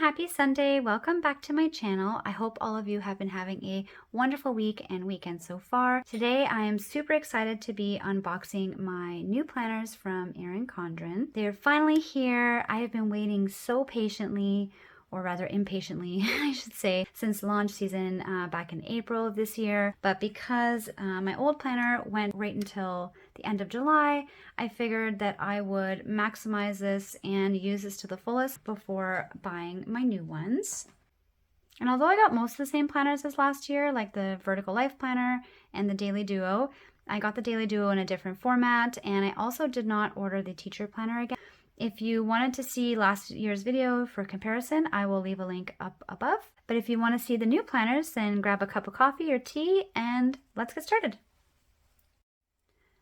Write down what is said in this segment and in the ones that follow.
happy Sunday. Welcome back to my channel. I hope all of you have been having a wonderful week and weekend so far. Today I am super excited to be unboxing my new planners from ERIN. They're finally here. I have been waiting so patiently, or rather impatiently, I should say, since launch season back in April of this year. But because my old planner went right until the end of July, I figured that I would maximize this and use this to the fullest before buying my new ones. And although I got most of the same planners as last year, like the Vertical Life Planner and the Daily Duo, I got the Daily Duo in a different format, and I also did not order the Teacher Planner again. If you wanted to see last year's video for comparison, I will leave a link up above. But if you want to see the new planners, then grab a cup of coffee or tea and let's get started.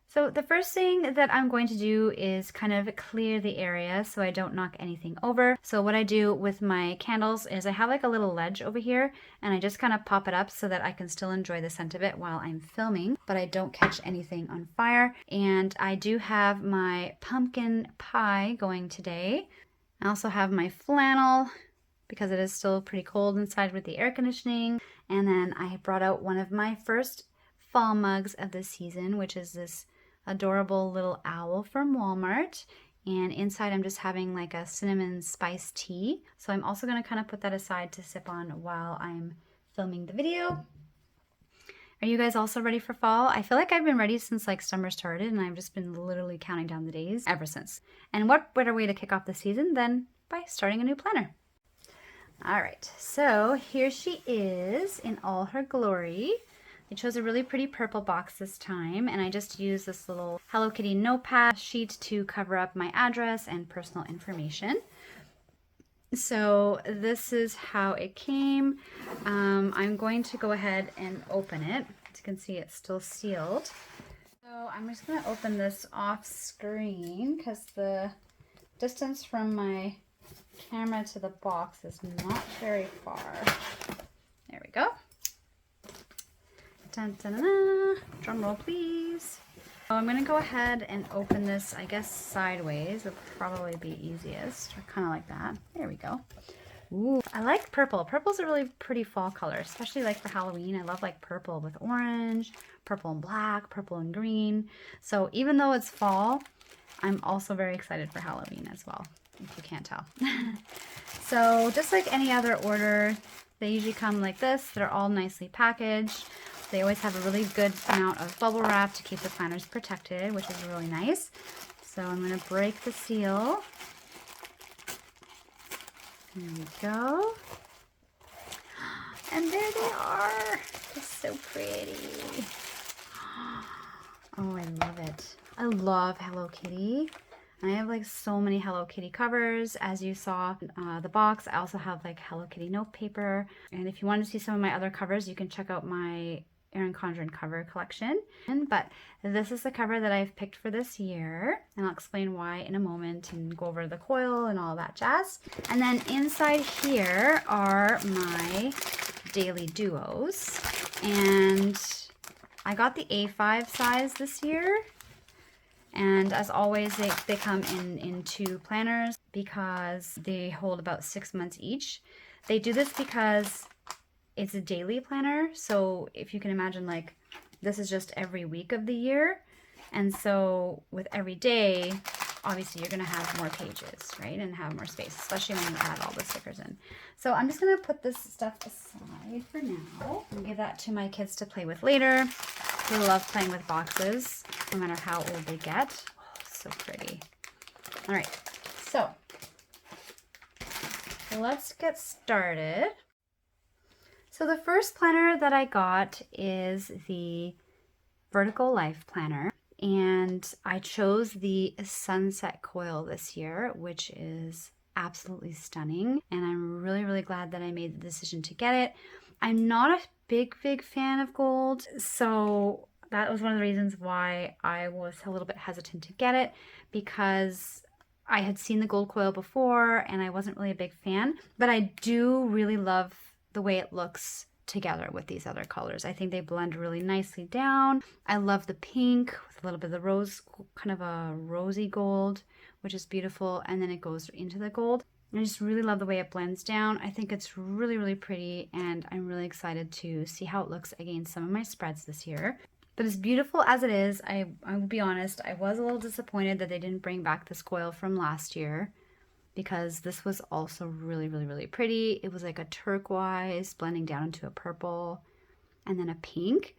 So the first thing that I'm going to do is kind of clear the area so I don't knock anything over. So what I do with my candles is I have like a little ledge over here and I just kind of pop it up so that I can still enjoy the scent of it while I'm filming, but I don't catch anything on fire. And I do have my pumpkin pie going today. I also have my flannel because it is still pretty cold inside with the air conditioning. And then I brought out one of my first fall mugs of the season, which is this adorable little owl from Walmart, and inside I'm just having like a cinnamon spice tea. So I'm also going to kind of put that aside to sip on while I'm filming the video. Are you guys also ready for fall? I feel like I've been ready since like summer started, and I've just been literally counting down the days ever since. And what better way to kick off the season than by starting a new planner? All right, so here she is in all her glory. I chose a really pretty purple box this time, and I just used this little Hello Kitty notepad sheet to cover up my address and personal information. So this is how it came. I'm going to go ahead and open it. As you can see, it's still sealed. So I'm just going to open this off screen because the distance from my camera to the box is not very far. There we go. Dun, dun, dun, dun. Drum roll, please. So I'm going to go ahead and open this, I guess, sideways. Would probably be easiest, or kind of like that. There we go. Ooh, I like purple. Purple's a really pretty fall color, especially like for Halloween. I love like purple with orange, purple and black, purple and green. So even though it's fall, I'm also very excited for Halloween as well, if you can't tell. So just like any other order, they usually come like this. They're all nicely packaged. They always have a really good amount of bubble wrap to keep the planners protected, which is really nice. So I'm going to break the seal. There we go. And there they are. It's so pretty. Oh, I love it. I love Hello Kitty. I have like so many Hello Kitty covers, as you saw the box. I also have like Hello Kitty note paper. And if you want to see some of my other covers, you can check out my ERIN cover collection. But this is the cover that I've picked for this year, and I'll explain why in a moment and go over the coil and all that jazz. And then inside here are my Daily Duos, and I got the A5 size this year. And as always, they come in two planners because they hold about 6 months each. They do this because it's a daily planner. So if you can imagine, like, this is just every week of the year. And so with every day, obviously you're gonna have more pages, right? And have more space, especially when you add all the stickers in. So I'm just gonna put this stuff aside for now and give that to my kids to play with later. They love playing with boxes, no matter how old they get. Oh, so pretty. All right, so let's get started. So the first planner that I got is the Vertical Life Planner, and I chose the Sunset Coil this year, which is absolutely stunning, and I'm really, really glad that I made the decision to get it. I'm not a big fan of gold, so that was one of the reasons why I was a little bit hesitant to get it, because I had seen the gold coil before and I wasn't really a big fan, but I do really love the way it looks together with these other colors. I think they blend really nicely down. I love the pink with a little bit of the rose, kind of a rosy gold, which is beautiful, and then it goes into the gold. I just really love the way it blends down. I think it's really, really pretty, and I'm really excited to see how it looks against some of my spreads this year. But as beautiful as it is, I will be honest, I was a little disappointed that they didn't bring back this coil from last year, because this was also really, really, really pretty. It was like a turquoise blending down into a purple and then a pink,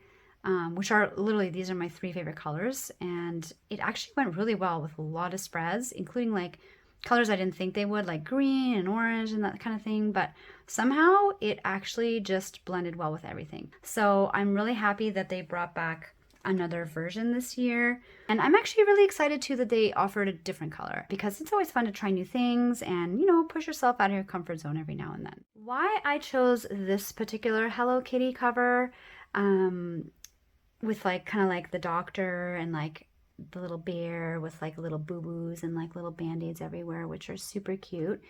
which are literally, these are my 3 favorite colors. And it actually went really well with a lot of spreads, including like colors I didn't think they would, like green and orange and that kind of thing, but somehow it actually just blended well with everything. So I'm really happy that they brought back another version this year. And I'm actually really excited too that they offered a different color, because it's always fun to try new things and, you know, push yourself out of your comfort zone every now and then. Why I chose this particular Hello Kitty cover, with like kind of like the doctor and like the little bear with like little boo-boos and like little band-aids everywhere, which are super cute,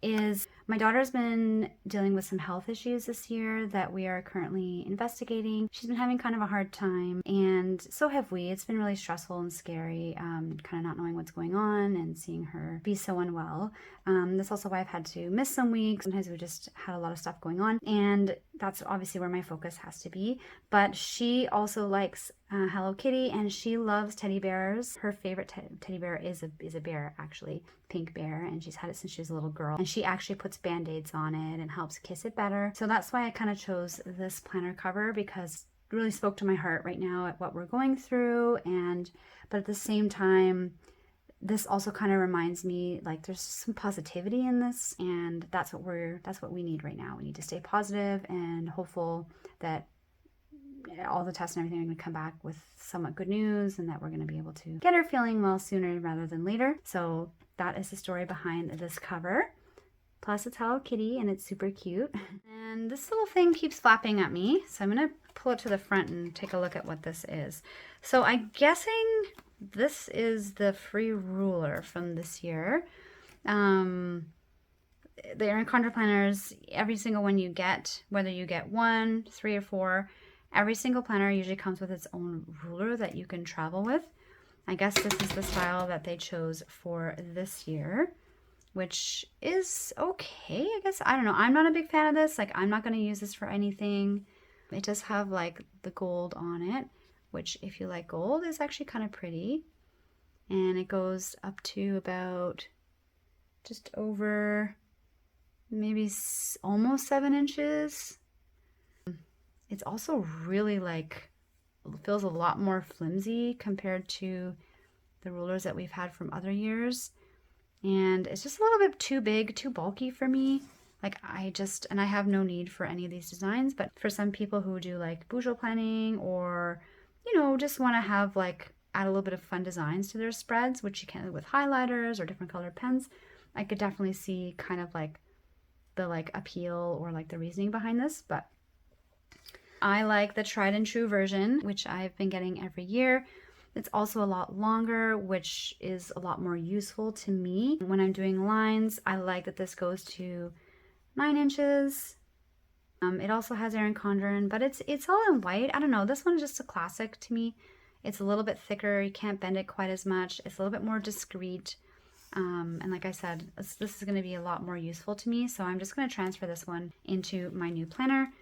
is my daughter's been dealing with some health issues this year that we are currently investigating. She's been having kind of a hard time, and so have we. It's been really stressful and scary, kind of not knowing what's going on and seeing her be so unwell. That's also why I've had to miss some weeks. Sometimes we just had a lot of stuff going on, and that's obviously where my focus has to be. But she also likes Hello Kitty, and she loves teddy bears. Her favorite teddy bear is a bear, actually, pink bear, and she's had it since she was a little girl. And she actually puts band-aids on it and helps kiss it better. So that's why I kind of chose this planner cover, because it really spoke to my heart right now at what we're going through. But at the same time, this also kind of reminds me, like, there's some positivity in this, and that's what we need right now. We need to stay positive and hopeful that all the tests and everything are going to come back with somewhat good news, and that we're going to be able to get her feeling well sooner rather than later. So that is the story behind this cover. Plus it's Hello Kitty and it's super cute. And this little thing keeps flapping at me, so I'm going to pull it to the front and take a look at what this is. So I'm guessing this is the free ruler from this year. The Erin Condren planners, every single one you get, whether you get 1, 3, or 4, every single planner usually comes with its own ruler that you can travel with. I guess this is the style that they chose for this year, which is okay, I guess. I don't know. I'm not a big fan of this. Like, I'm not going to use this for anything. It does have like the gold on it, which, if you like gold, is actually kind of pretty. And it goes up to about just over maybe almost 7 inches. It's also really like, feels a lot more flimsy compared to the rulers that we've had from other years. And it's just a little bit too big, too bulky for me. Like, and I have no need for any of these designs, but for some people who do like bourgeois planning, or, you know, just want to have like, add a little bit of fun designs to their spreads, which you can with highlighters or different colored pens, I could definitely see kind of like the like appeal or like the reasoning behind this. But I like the tried and true version, which I've been getting every year. It's also a lot longer, which is a lot more useful to me. When I'm doing lines, I like that this goes to 9 inches. It also has Erin Condren, but it's all in white. I don't know, this one is just a classic to me. It's a little bit thicker, you can't bend it quite as much. It's a little bit more discreet. And like I said, this is going to be a lot more useful to me. So I'm just going to transfer this one into my new planner,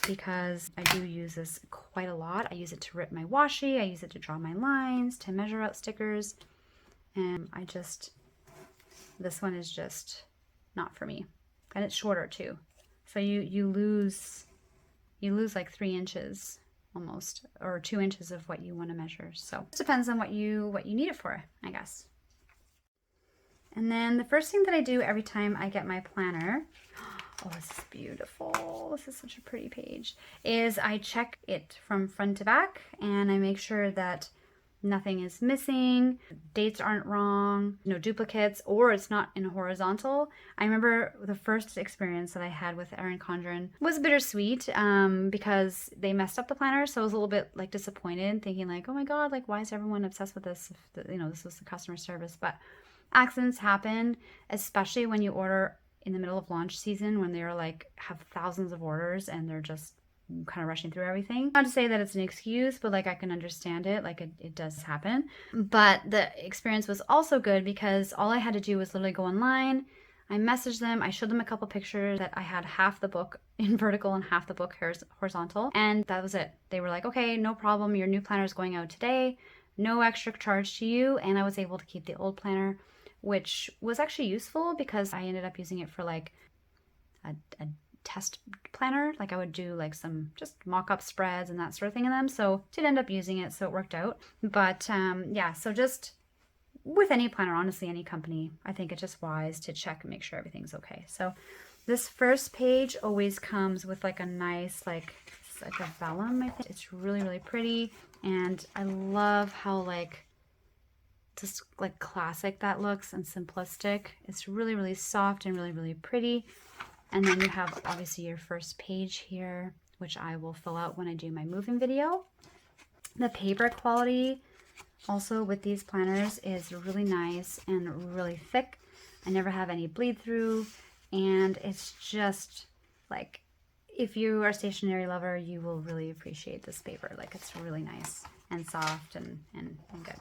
because I do use this quite a lot. I use it to rip my washi, I use it to draw my lines, to measure out stickers, and this one is just not for me. And it's shorter too. So you lose like 3 inches almost, or 2 inches of what you want to measure. So it depends on what you need it for, I guess. And then the first thing that I do every time I get my planner, oh, this is beautiful, this is such a pretty page, is I check it from front to back, and I make sure that nothing is missing, dates aren't wrong, no duplicates, or it's not in horizontal. I remember the first experience that I had with Erin Condren was bittersweet, because they messed up the planner, so I was a little bit like disappointed, thinking like, oh my god, like, why is everyone obsessed with this if this was the customer service? But accidents happen, especially when you order in the middle of launch season, when they're like have thousands of orders and they're just kind of rushing through everything. Not to say that it's an excuse, but like I can understand it, like it does happen. But the experience was also good because all I had to do was literally go online. I messaged them, I showed them a couple pictures that I had half the book in vertical and half the book horizontal, and that was it. They were like, okay, no problem, your new planner is going out today, no extra charge to you, and I was able to keep the old planner, which was actually useful because I ended up using it for like a test planner. Like I would do like some just mock-up spreads and that sort of thing in them, so did end up using it, so it worked out. But yeah, so just with any planner, honestly, any company, I think it's just wise to check and make sure everything's okay. So this first page always comes with like a nice, like, it's like a vellum, I think. It's really, really pretty. And I love how like, just like classic that looks and simplistic. It's really, really soft and really, really pretty. And then you have obviously your first page here, which I will fill out when I do my moving video. The paper quality also with these planners is really nice and really thick. I never have any bleed through, and it's just like, if you are a stationery lover, you will really appreciate this paper. Like it's really nice and soft and good.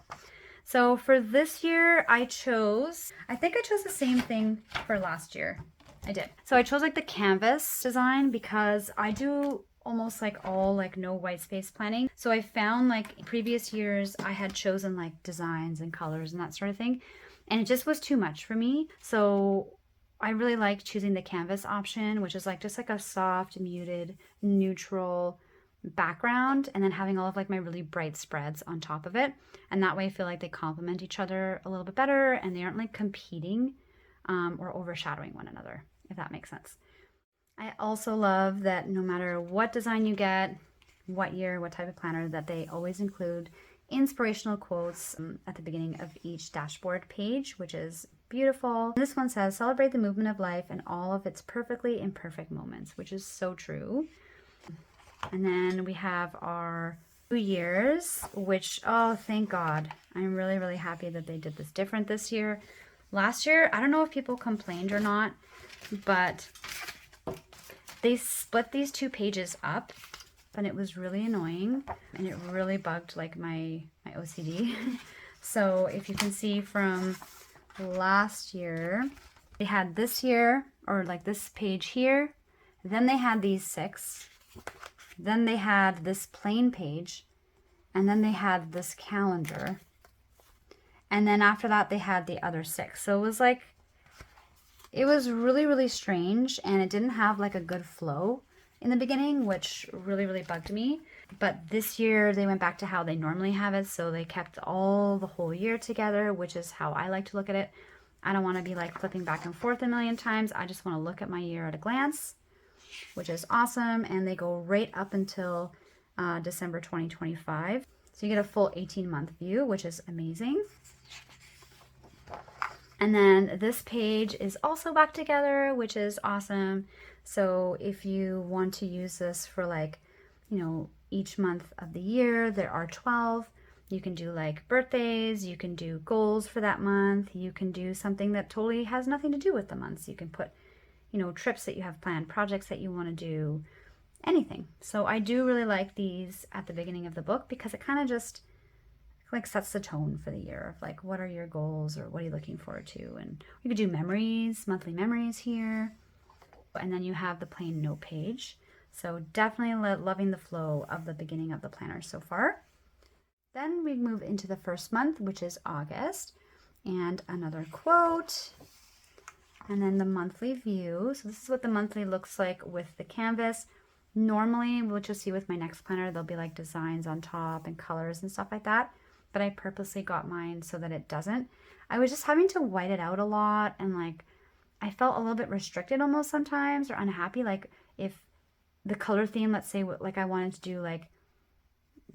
So for this year, I think I chose the same thing for last year. I did. So I chose like the canvas design because I do almost like all like no white space planning. So I found like previous years I had chosen like designs and colors and that sort of thing, and it just was too much for me. So I really like choosing the canvas option, which is like just like a soft, muted, neutral background, and then having all of like my really bright spreads on top of it. And that way I feel like they complement each other a little bit better, and they aren't like competing or overshadowing one another, if that makes sense. I also love that no matter what design you get, what year, what type of planner, that they always include inspirational quotes at the beginning of each dashboard page, which is beautiful. This one says, celebrate the movement of life and all of its perfectly imperfect moments, which is so true. And then we have our 2 years, which, oh, thank God. I'm really, really happy that they did this different this year. Last year, I don't know if people complained or not, but they split these 2 pages up, and it was really annoying, and it really bugged like my OCD. So if you can see from last year, they had this here, or like this page here, then they had these 6, then they had this plain page, and then they had this calendar, and then after that they had the other 6. So it was like, it was really, really strange, and it didn't have like a good flow in the beginning, which really, really bugged me. But this year they went back to how they normally have it, so they kept all the whole year together, which is how I like to look at it. I don't want to be like flipping back and forth a million times. I just want to look at my year at a glance, which is awesome. And they go right up until December 2025. So you get a full 18-month view, which is amazing. And then this page is also back together, which is awesome. So if you want to use this for like, you know, each month of the year, there are 12. You can do like birthdays, you can do goals for that month, you can do something that totally has nothing to do with the months. You can put, you know, trips that you have planned, projects that you want to do, anything. So I do really like these at the beginning of the book because it kind of just like sets the tone for the year of like, what are your goals or what are you looking forward to? And you could do memories, monthly memories here. And then you have the plain note page. So definitely loving the flow of the beginning of the planner so far. Then we move into the first month, which is August, and another quote, and then the monthly view. So this is what the monthly looks like with the canvas. Normally, what you'll see with my next planner, there'll be like designs on top and colors and stuff like that. But I purposely got mine so that it doesn't. I was just having to white it out a lot, and like I felt a little bit restricted almost sometimes, or unhappy. Like if the color theme, let's say like I wanted to do like,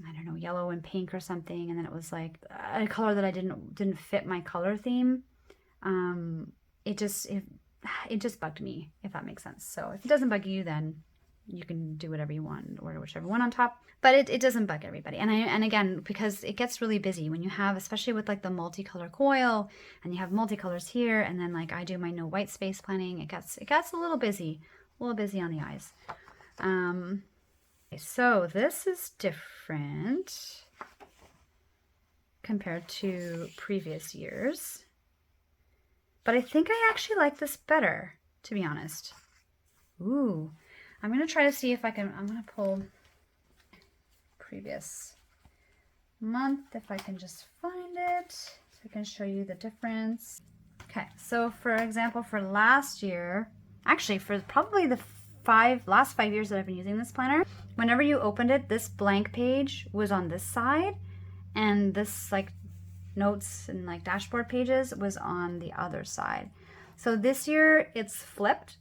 I don't know, yellow and pink or something, and then it was like a color that I didn't fit my color theme. It just bugged me, if that makes sense. So if it doesn't bug you, then you can do whatever you want, or whichever one on top, but it doesn't bug everybody. And again, because it gets really busy when you have, especially with like the multicolor coil, and you have multicolors here, and then like I do my no white space planning, it gets a little busy on the eyes. So this is different compared to previous years. but I think I actually like this better, to be honest. Ooh, I'm gonna try to see if I can, I'm gonna pull previous month, if I can just find it, so I can show you the difference. Okay, so for example, for last year, actually for probably the last 5 years that I've been using this planner, whenever you opened it, this blank page was on this side, and this like notes and like dashboard pages was on the other side. So this year it's flipped.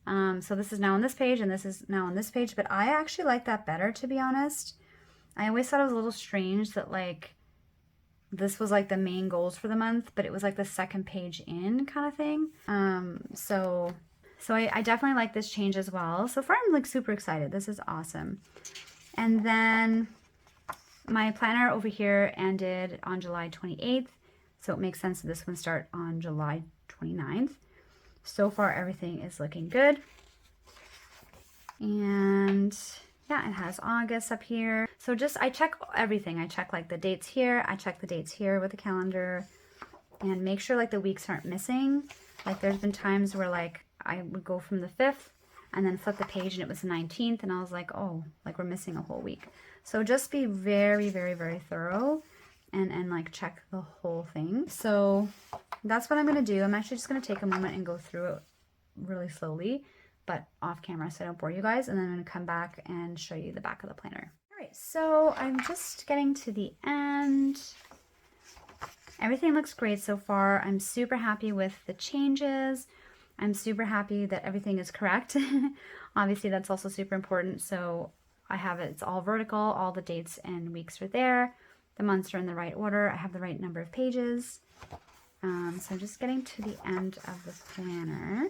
So this is now on this page and this is now on this page, but I actually like that better, to be honest. I always thought it was a little strange that like this was like the main goals for the month, but it was like the second page in kind of thing. So I definitely like this change as well. So far I'm like super excited. This is awesome. And then my planner over here ended on July 28th. So it makes sense that this one start on July 29th. So far everything is looking good. And yeah, it has August up here. So just, I check everything. I check like the dates here. I check the dates here with the calendar and make sure like the weeks aren't missing. Like there's been times where like I would go from the 5th and then flip the page and it was the 19th and I was like, oh, like we're missing a whole week. So just be very, very, very thorough and like check the whole thing. So that's what I'm going to do. I'm actually just going to take a moment and go through it really slowly, but off camera so I don't bore you guys. And then I'm going to come back and show you the back of the planner. All right, so I'm just getting to the end. Everything looks great so far. I'm super happy with the changes. I'm super happy that everything is correct. Obviously, that's also super important. So I have it, it's all vertical, all the dates and weeks are there. The months are in the right order. I have the right number of pages. So I'm just getting to the end of the planner.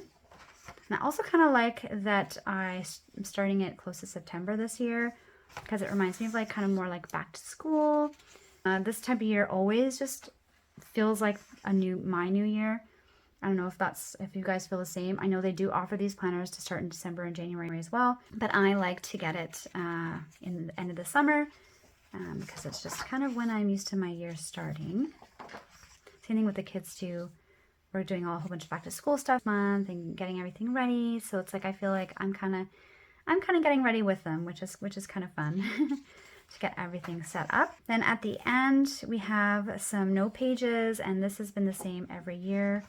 And I also kind of like that I'm starting it close to September this year because it reminds me of like kind of more like back to school. This time of year always just feels like my new year. I don't know if you guys feel the same. I know they do offer these planners to start in December and January as well, but I like to get it in the end of the summer because it's just kind of when I'm used to my year starting. Same thing with the kids too. We're doing a whole bunch of back to school stuff month and getting everything ready. So it's like I feel like I'm kind of getting ready with them, which is kind of fun to get everything set up. Then at the end we have some note pages, and this has been the same every year.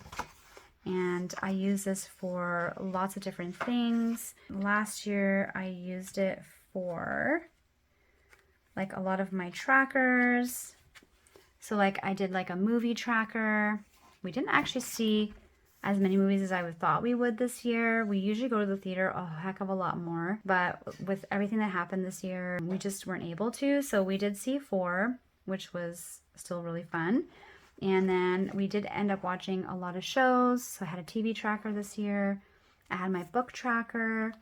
And I use this for lots of different things. Last year I used it for like a lot of my trackers. So like I did like a movie tracker. We didn't actually see as many movies as I would thought we would this year. We usually go to the theater a heck of a lot more, but with everything that happened this year, we just weren't able to. So we did see 4, which was still really fun. And then we did end up watching a lot of shows. So I had a TV tracker this year. I had my book tracker.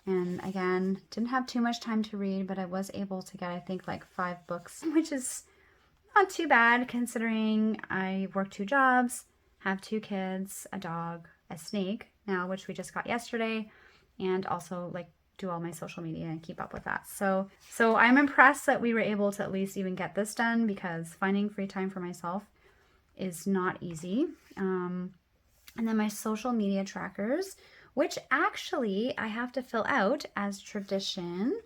And again, didn't have too much time to read, but I was able to get, I think, like 5 books, which is not too bad considering I work 2 jobs, have 2 kids, a dog, a snake now, which we just got yesterday, and also like do all my social media and keep up with that. So I'm impressed that we were able to at least even get this done, because finding free time for myself is not easy. And then my social media trackers, which actually I have to fill out as tradition.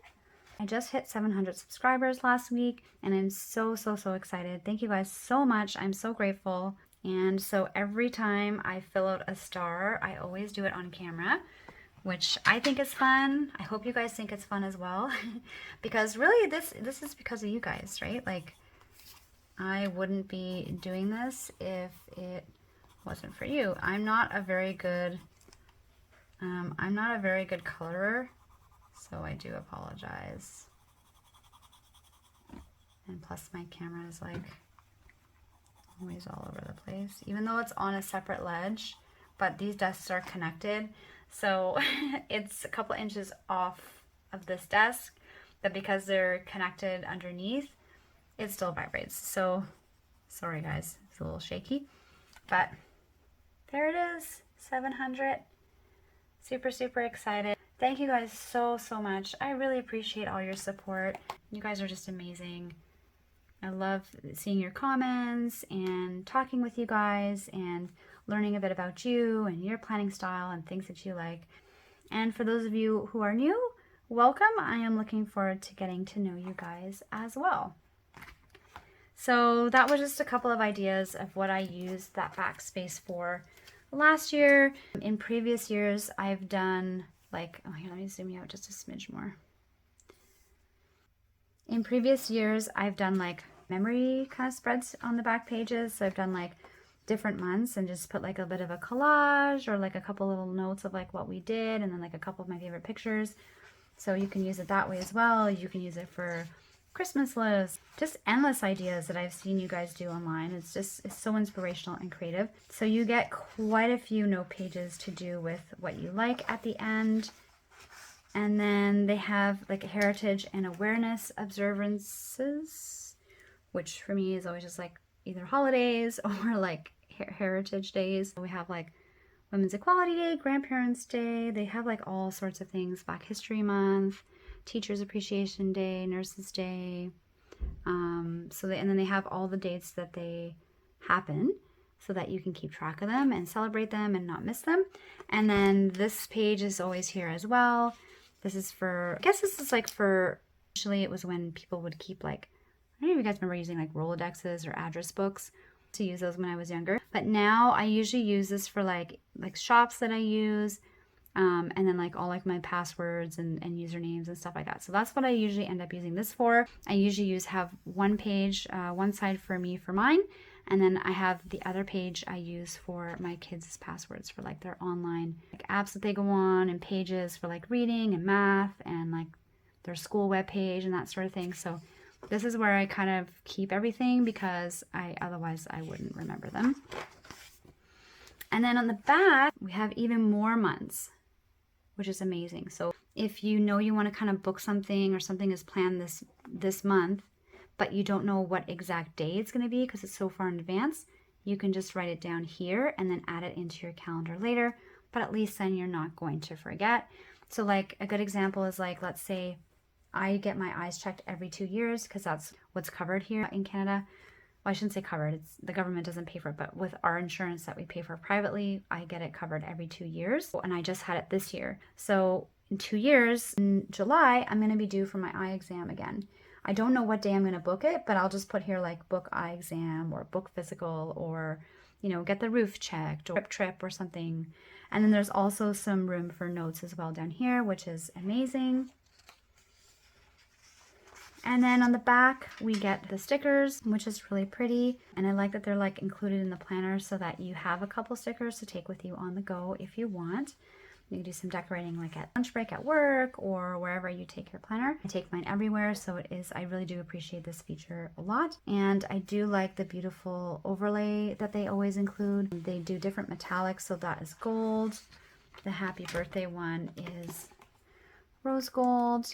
I just hit 700 subscribers last week, and I'm so excited. Thank you guys so much. I'm so grateful. And so every time I fill out a star, I always do it on camera, which I think is fun. I hope you guys think it's fun as well, because really this is because of you guys, right? Like, I wouldn't be doing this if it wasn't for you. I'm not a very good colorer, so I do apologize. And plus my camera is like always all over the place, even though it's on a separate ledge, but these desks are connected. So it's a couple inches off of this desk, but because they're connected underneath, it still vibrates. So sorry guys, it's a little shaky, but there it is, 700. Super excited. Thank you guys so much. I really appreciate all your support. You guys are just amazing. I love seeing your comments and talking with you guys and learning a bit about you and your planning style and things that you like. And for those of you who are new, welcome. I am looking forward to getting to know you guys as well. So that was just a couple of ideas of what I used that backspace for last year. In previous years, I've done like, oh, here, let me zoom you out just a smidge more. In previous years, I've done like memory kind of spreads on the back pages. So I've done like different months and just put like a bit of a collage or like a couple little notes of like what we did and then like a couple of my favorite pictures. So you can use it that way as well. You can use it for Christmas lists, just endless ideas that I've seen you guys do online. It's so inspirational and creative. So you get quite a few note pages to do with what you like at the end. And then they have like heritage and awareness observances, which for me is always just like either holidays or like heritage days. We have like Women's Equality Day, Grandparents' Day. They have like all sorts of things. Black History Month, Teachers Appreciation Day, Nurses Day. And then they have all the dates that they happen so that you can keep track of them and celebrate them and not miss them. And then this page is always here as well. This is for, I guess this is like for, initially it was when people would keep like, I don't know if you guys remember using like Rolodexes or address books. To use those when I was younger. But now I usually use this for like shops that I use. And then like all like my passwords and usernames and stuff like that. So that's what I usually end up using this for. I usually have one page, one side for me for mine. And then I have the other page I use for my kids' passwords for like their online like apps that they go on and pages for like reading and math and like their school webpage and that sort of thing. So this is where I kind of keep everything because otherwise I wouldn't remember them. And then on the back, we have even more months, which is amazing. So if you know you want to kind of book something or something is planned this month, but you don't know what exact day it's going to be because it's so far in advance, you can just write it down here and then add it into your calendar later. But at least then you're not going to forget. So like a good example is like, let's say I get my eyes checked every 2 years because that's what's covered here in Canada. Well, I shouldn't say covered. It's the government doesn't pay for it, but with our insurance that we pay for privately, I get it covered every 2 years. And I just had it this year. So in 2 years, in July, I'm going to be due for my eye exam again. I don't know what day I'm going to book it, but I'll just put here like book eye exam or book physical or, you know, get the roof checked or trip or something. And then there's also some room for notes as well down here, which is amazing. And then on the back, we get the stickers, which is really pretty. And I like that they're like included in the planner so that you have a couple stickers to take with you on the go if you want. You can do some decorating like at lunch break at work or wherever you take your planner. I take mine everywhere, so I really do appreciate this feature a lot. And I do like the beautiful overlay that they always include. They do different metallics, so that is gold. The happy birthday one is rose gold,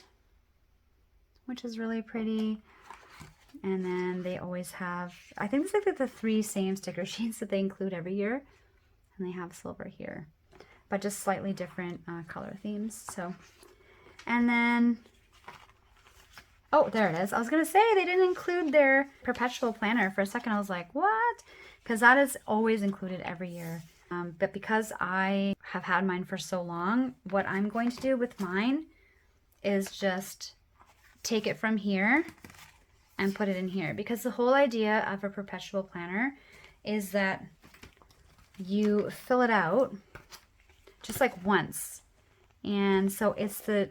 which is really pretty. And then they always have, I think it's like the 3 same sticker sheets that they include every year. And they have silver here, but just slightly different color themes. So, and then, oh, there it is. I was going to say they didn't include their perpetual planner. For a second, I was like, what? Because that is always included every year. But because I have had mine for so long, what I'm going to do with mine is just take it from here and put it in here, because the whole idea of a perpetual planner is that you fill it out just like once, and so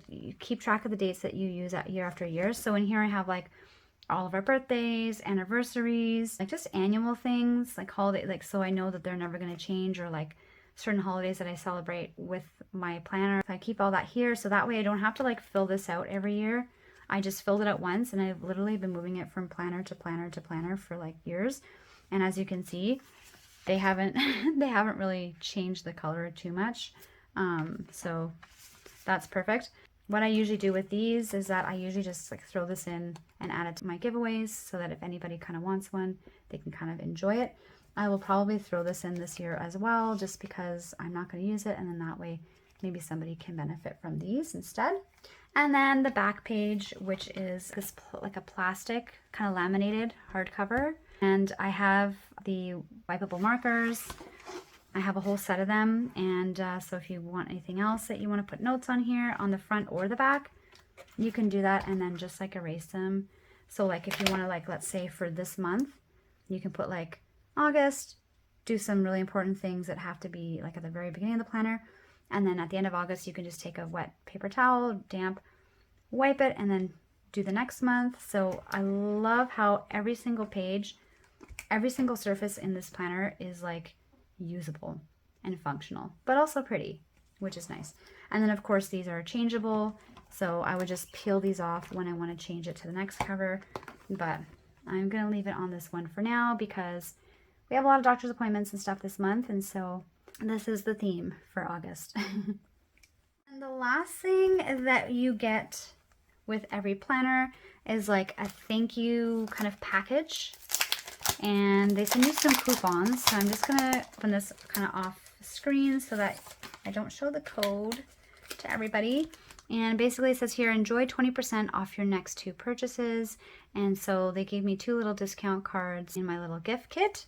you keep track of the dates that you use year after year. So in here I have like all of our birthdays, anniversaries, like just annual things, like holiday, like so I know that they're never going to change, or like certain holidays that I celebrate with my planner. I keep all that here so that way I don't have to like fill this out every year. I just filled it out once, and I've literally been moving it from planner to planner to planner for like years. And as you can see, they haven't really changed the color too much. So that's perfect. What I usually do with these is that I usually just like throw this in and add it to my giveaways so that if anybody kind of wants one, they can kind of enjoy it. I will probably throw this in this year as well, just because I'm not going to use it, and then that way maybe somebody can benefit from these instead. And then the back page, which is this like a plastic kind of laminated hardcover. And I have the wipeable markers, I have a whole set of them, and so if you want anything else that you want to put notes on here on the front or the back, you can do that and then just like erase them. So like if you want to, like, let's say for this month, you can put like August, do some really important things that have to be like at the very beginning of the planner, and then at the end of August you can just take a wet paper towel, damp, wipe it, and then do the next month. So I love how every single page, every single surface in this planner is like usable and functional, but also pretty, which is nice. And then of course these are changeable, so I would just peel these off when I want to change it to the next cover, but I'm going to leave it on this one for now because we have a lot of doctor's appointments and stuff this month, and so this is the theme for August. And the last thing that you get with every planner is like a thank you kind of package, and they send you some coupons. So I'm just gonna open this kind of off screen so that I don't show the code to everybody. And basically it says here, enjoy 20% off your next 2 purchases. And so they gave me 2 little discount cards in my little gift kit,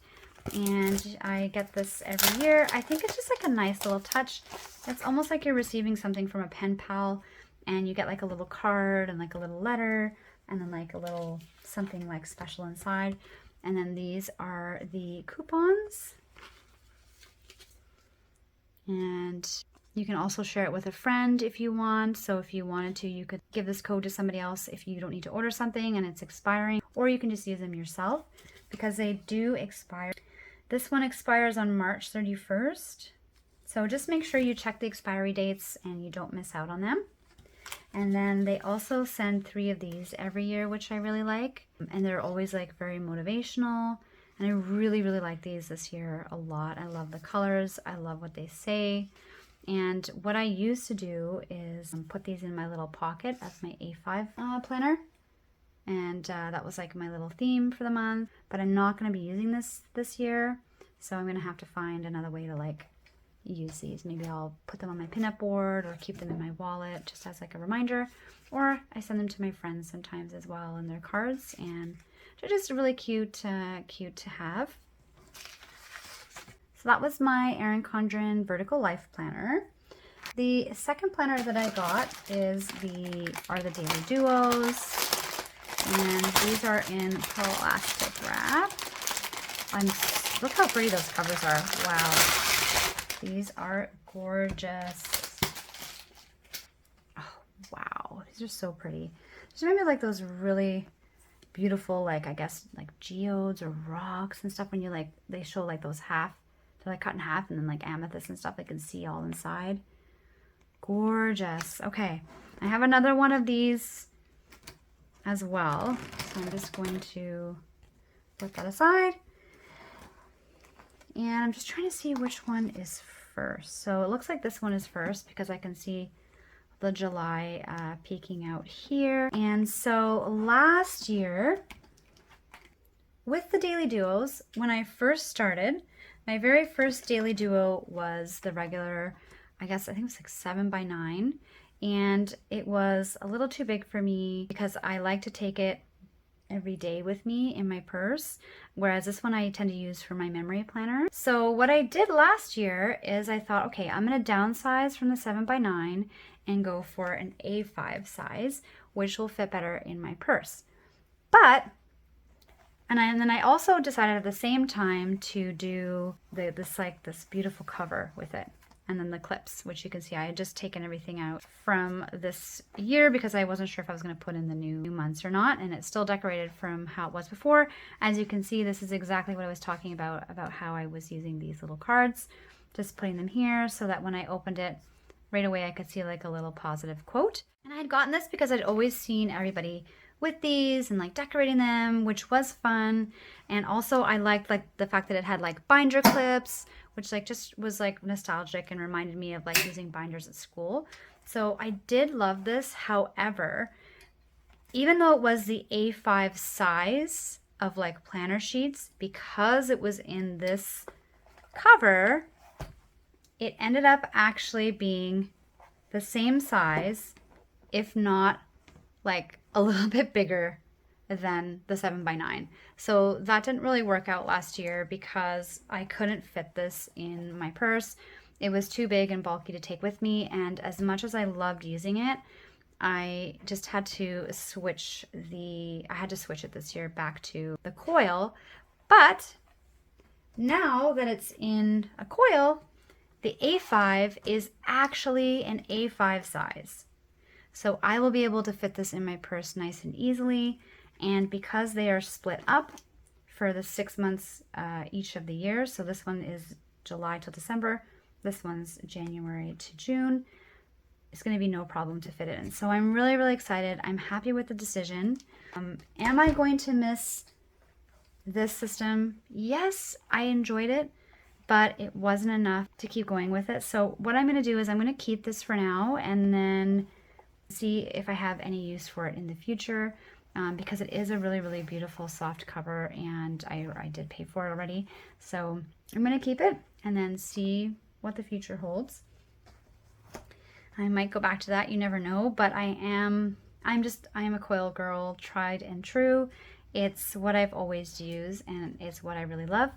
and I get this every year. I think it's just like a nice little touch. It's almost like you're receiving something from a pen pal, and you get like a little card and like a little letter and then like a little something like special inside. And then these are the coupons, and you can also share it with a friend if you want. So if you wanted to, you could give this code to somebody else if you don't need to order something and it's expiring, or you can just use them yourself because they do expire. This one expires on March 31st. So just make sure you check the expiry dates and you don't miss out on them. And then they also send 3 of these every year, which I really like. And they're always like very motivational. And I really, really like these this year a lot. I love the colors. I love what they say. And what I used to do is put these in my little pocket of my A5 planner. And that was like my little theme for the month. But I'm not going to be using this year. So I'm going to have to find another way to like use these. Maybe I'll put them on my pinup board or keep them in my wallet just as like a reminder, or I send them to my friends sometimes as well in their cards, and they're just really cute to have. So that was my Erin Condren Vertical Life Planner. The second planner that I got is the Daily Duos, and these are in plastic wrap. Look how pretty those covers are. Wow. These are gorgeous. Oh, wow. These are so pretty. These remind me of like those really beautiful, like, I guess, like geodes or rocks and stuff when you like, they show like those they're like cut in half, and then like amethyst and stuff, I can see all inside. Gorgeous. Okay. I have another one of these as well. So I'm just going to put that aside. And I'm just trying to see which one is first. So it looks like this one is first because I can see the July peeking out here. And so last year with the Daily Duos, when I first started, my very first Daily Duo was the regular, I think it was like 7x9. And it was a little too big for me because I like to take it every day with me in my purse, whereas this one I tend to use for my memory planner. So what I did last year is I thought, okay, I'm going to downsize from the 7x9 and go for an A5 size, which will fit better in my purse. And then I also decided at the same time to do this beautiful cover with it. And then the clips, which you can see I had just taken everything out from this year because I wasn't sure if I was going to put in the new months or not, and it's still decorated from how it was before. As you can see, this is exactly what I was talking about how I was using these little cards, just putting them here so that when I opened it right away I could see like a little positive quote. And I had gotten this because I'd always seen everybody with these and like decorating them, which was fun. And also I liked like the fact that it had like binder clips, which like just was like nostalgic and reminded me of like using binders at school. So I did love this. However, even though it was the A5 size of like planner sheets, because it was in this cover, it ended up actually being the same size, if not like a little bit bigger than the 7x9. So that didn't really work out last year because I couldn't fit this in my purse. It was too big and bulky to take with me, and as much as I loved using it, I just had to switch it this year back to the coil. But now that it's in a coil, the A5 is actually an A5 size. So I will be able to fit this in my purse nice and easily. And because they are split up for the 6 months each of the year, so this one is July till December, this one's January to June, it's going to be no problem to fit it in. So I'm really, really excited. I'm happy with the decision. Am I going to miss this system? Yes, I enjoyed it, but it wasn't enough to keep going with it. So what I'm going to do is I'm going to keep this for now and then see if I have any use for it in the future, because it is a really, really beautiful soft cover, and I did pay for it already. So I'm going to keep it and then see what the future holds. I might go back to that, you never know, but I am a coil girl, tried and true. It's what I've always used, and it's what I really love.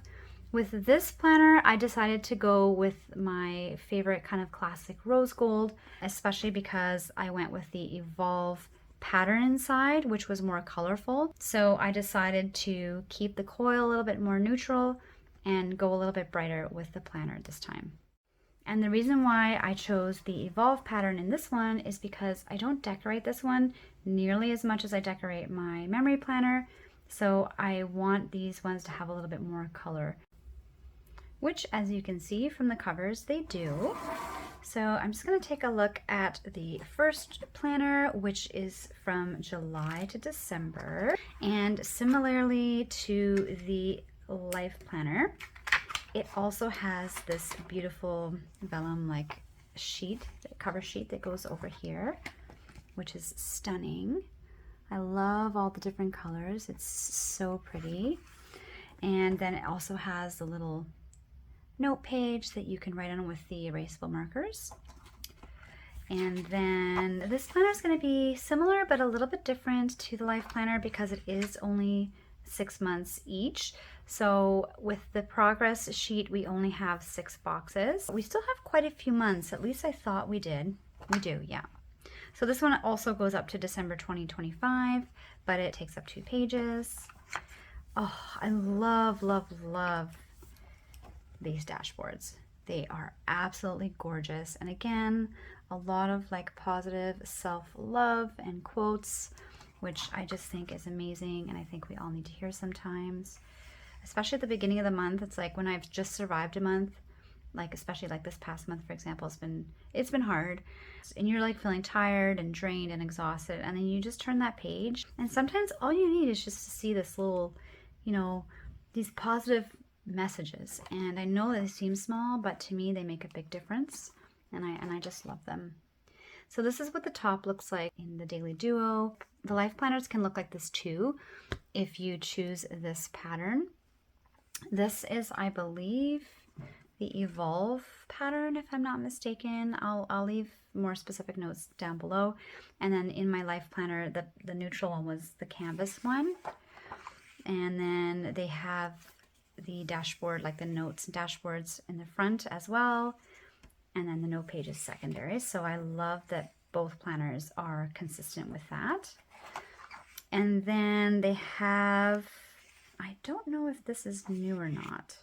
With this planner, I decided to go with my favorite kind of classic rose gold, especially because I went with the Evolve pattern inside, which was more colorful. So I decided to keep the coil a little bit more neutral and go a little bit brighter with the planner this time. And the reason why I chose the Evolve pattern in this one is because I don't decorate this one nearly as much as I decorate my memory planner. So I want these ones to have a little bit more color, which, as you can see from the covers, they do. So I'm just going to take a look at the first planner, which is from July to December. And similarly to the Life Planner, it also has this beautiful vellum-like sheet, cover sheet that goes over here, which is stunning. I love all the different colors. It's so pretty. And then it also has the little note page that you can write on with the erasable markers. And then this planner is going to be similar but a little bit different to the Life Planner because it is only 6 months each. So with the progress sheet, we only have 6 boxes. We still have quite a few months, at least I thought we did. We do, yeah. So this one also goes up to December 2025, but it takes up 2 pages. Oh, I love, love, love these dashboards. They are absolutely gorgeous. And again, a lot of like positive self-love and quotes, which I just think is amazing, and I think we all need to hear sometimes. Especially at the beginning of the month, it's like when I've just survived a month, like especially like this past month, for example, it's been hard, and you're like feeling tired and drained and exhausted, and then you just turn that page, and sometimes all you need is just to see this little, you know, these positive messages. And I know they seem small, but to me they make a big difference, and I just love them. So this is what the top looks like in the Daily Duo. The Life Planners can look like this too if you choose this pattern. This is, I believe, the Evolve pattern, if I'm not mistaken. I'll leave more specific notes down below. And then in my Life Planner, the neutral one was the canvas one. And then they have the dashboard, like the notes and dashboards in the front as well. And then the note page is secondary. So I love that both planners are consistent with that. And then they have, I don't know if this is new or not,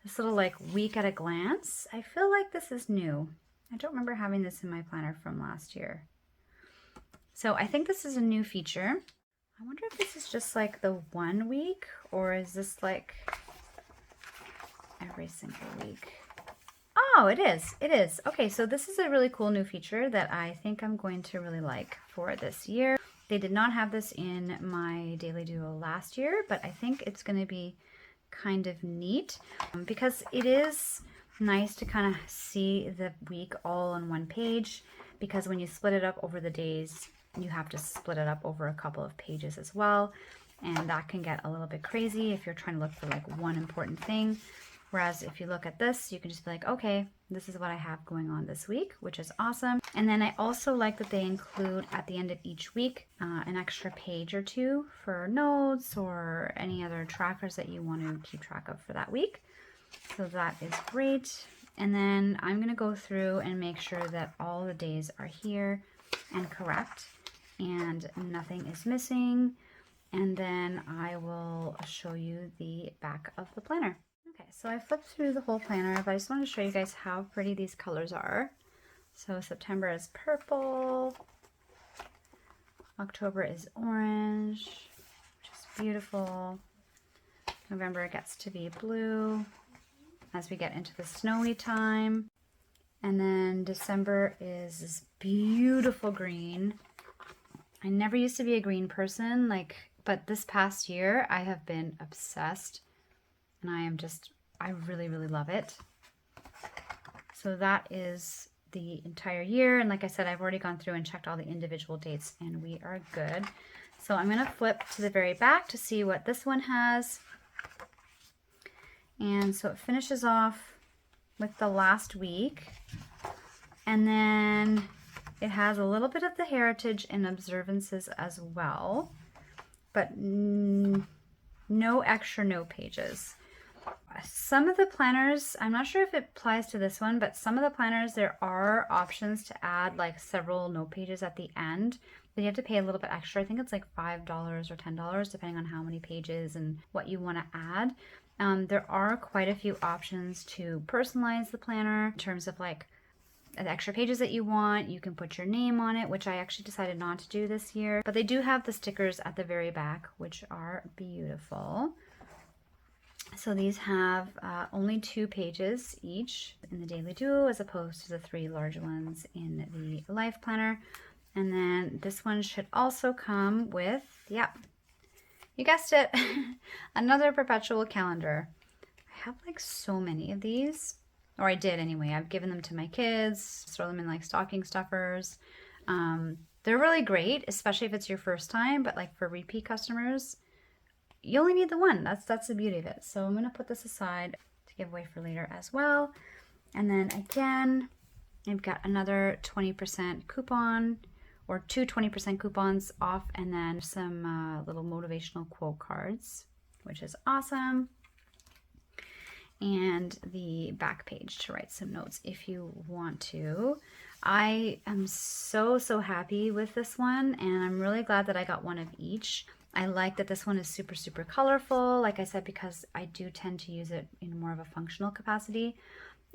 this little like week at a glance. I feel like this is new. I don't remember having this in my planner from last year. So I think this is a new feature. I wonder if this is just like the 1 week, or is this like every single week? Oh, it is. It is. Okay, so this is a really cool new feature that I think I'm going to really like for this year. They did not have this in my Daily Duo last year, but I think it's going to be kind of neat because it is nice to kind of see the week all on one page, because when you split it up over the days, you have to split it up over a couple of pages as well, and that can get a little bit crazy if you're trying to look for like one important thing. Whereas if you look at this, you can just be like, okay, this is what I have going on this week, which is awesome. And then I also like that they include at the end of each week an extra page or two for notes or any other trackers that you want to keep track of for that week. So that is great. And then I'm going to go through and make sure that all the days are here and correct and nothing is missing. And then I will show you the back of the planner. Okay, so I flipped through the whole planner, but I just wanted to show you guys how pretty these colors are. So September is purple, October is orange, which is beautiful. November gets to be blue as we get into the snowy time. And then December is this beautiful green. I never used to be a green person, but this past year I have been obsessed. And I really, really love it. So that is the entire year. And like I said, I've already gone through and checked all the individual dates and we are good. So I'm going to flip to the very back to see what this one has. And so it finishes off with the last week. And then it has a little bit of the heritage and observances as well, but no extra note pages. Some of the planners, I'm not sure if it applies to this one, but some of the planners, there are options to add like several note pages at the end, but you have to pay a little bit extra. I think it's like $5 or $10, depending on how many pages and what you want to add. There are quite a few options to personalize the planner in terms of like the extra pages that you want. You can put your name on it, which I actually decided not to do this year, but they do have the stickers at the very back, which are beautiful. So these have only 2 pages each in the Daily Duo as opposed to the 3 large ones in the Life Planner. And then this one should also come with, yep, you guessed it, another perpetual calendar. I have like so many of these, or I did anyway. I've given them to my kids, throw them in like stocking stuffers. They're really great, especially if it's your first time, but like for repeat customers, you only need the one. That's the beauty of it. So I'm going to put this aside to give away for later as well. And then again, I've got another 20% coupon, or 2 20% coupons off, and then some little motivational quote cards, which is awesome. And the back page to write some notes if you want to. I am so happy with this one, and I'm really glad that I got one of each. I like that this one is super colorful, like I said, because I do tend to use it in more of a functional capacity.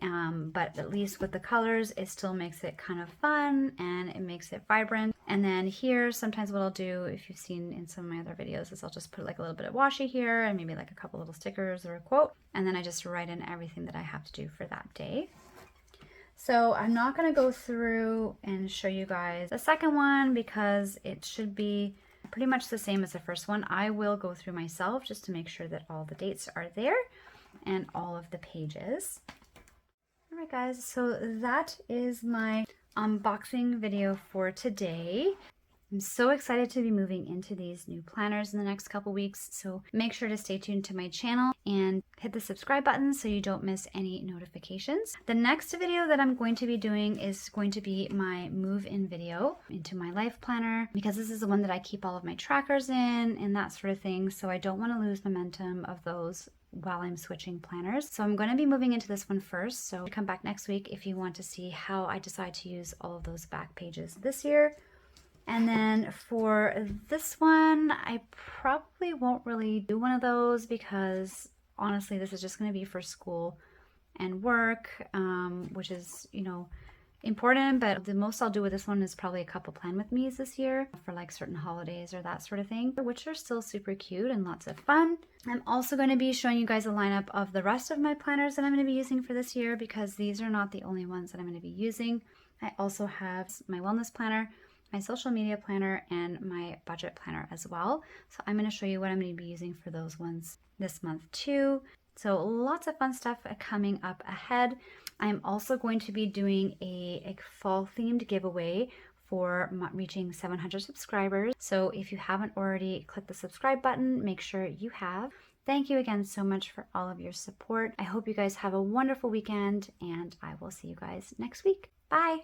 But at least with the colors, it still makes it kind of fun and it makes it vibrant. And then here, sometimes what I'll do, if you've seen in some of my other videos, is I'll just put like a little bit of washi here and maybe like a couple little stickers or a quote. And then I just write in everything that I have to do for that day. So I'm not going to go through and show you guys the second one because it should be pretty much the same as the first one. I will go through myself just to make sure that all the dates are there and all of the pages. All right guys, so that is my unboxing video for today. I'm so excited to be moving into these new planners in the next couple weeks, so make sure to stay tuned to my channel and hit the subscribe button so you don't miss any notifications. The next video that I'm going to be doing is going to be my move-in video into my life planner, because this is the one that I keep all of my trackers in and that sort of thing, so I don't want to lose momentum of those while I'm switching planners. So I'm going to be moving into this one first, so come back next week if you want to see how I decide to use all of those back pages this year. And then for this one, I probably won't really do one of those because honestly, this is just going to be for school and work, which is, you know, important, but the most I'll do with this one is probably a couple plan with me's this year for like certain holidays or that sort of thing, which are still super cute and lots of fun. I'm also going to be showing you guys a lineup of the rest of my planners that I'm going to be using for this year, because these are not the only ones that I'm going to be using. I also have my wellness planner, my social media planner, and my budget planner as well. So I'm going to show you what I'm going to be using for those ones this month too. So lots of fun stuff coming up ahead. I'm also going to be doing a fall themed giveaway for reaching 700 subscribers. So if you haven't already clicked the subscribe button, make sure you have. thank you again so much for all of your support. I hope you guys have a wonderful weekend, and I will see you guys next week. Bye!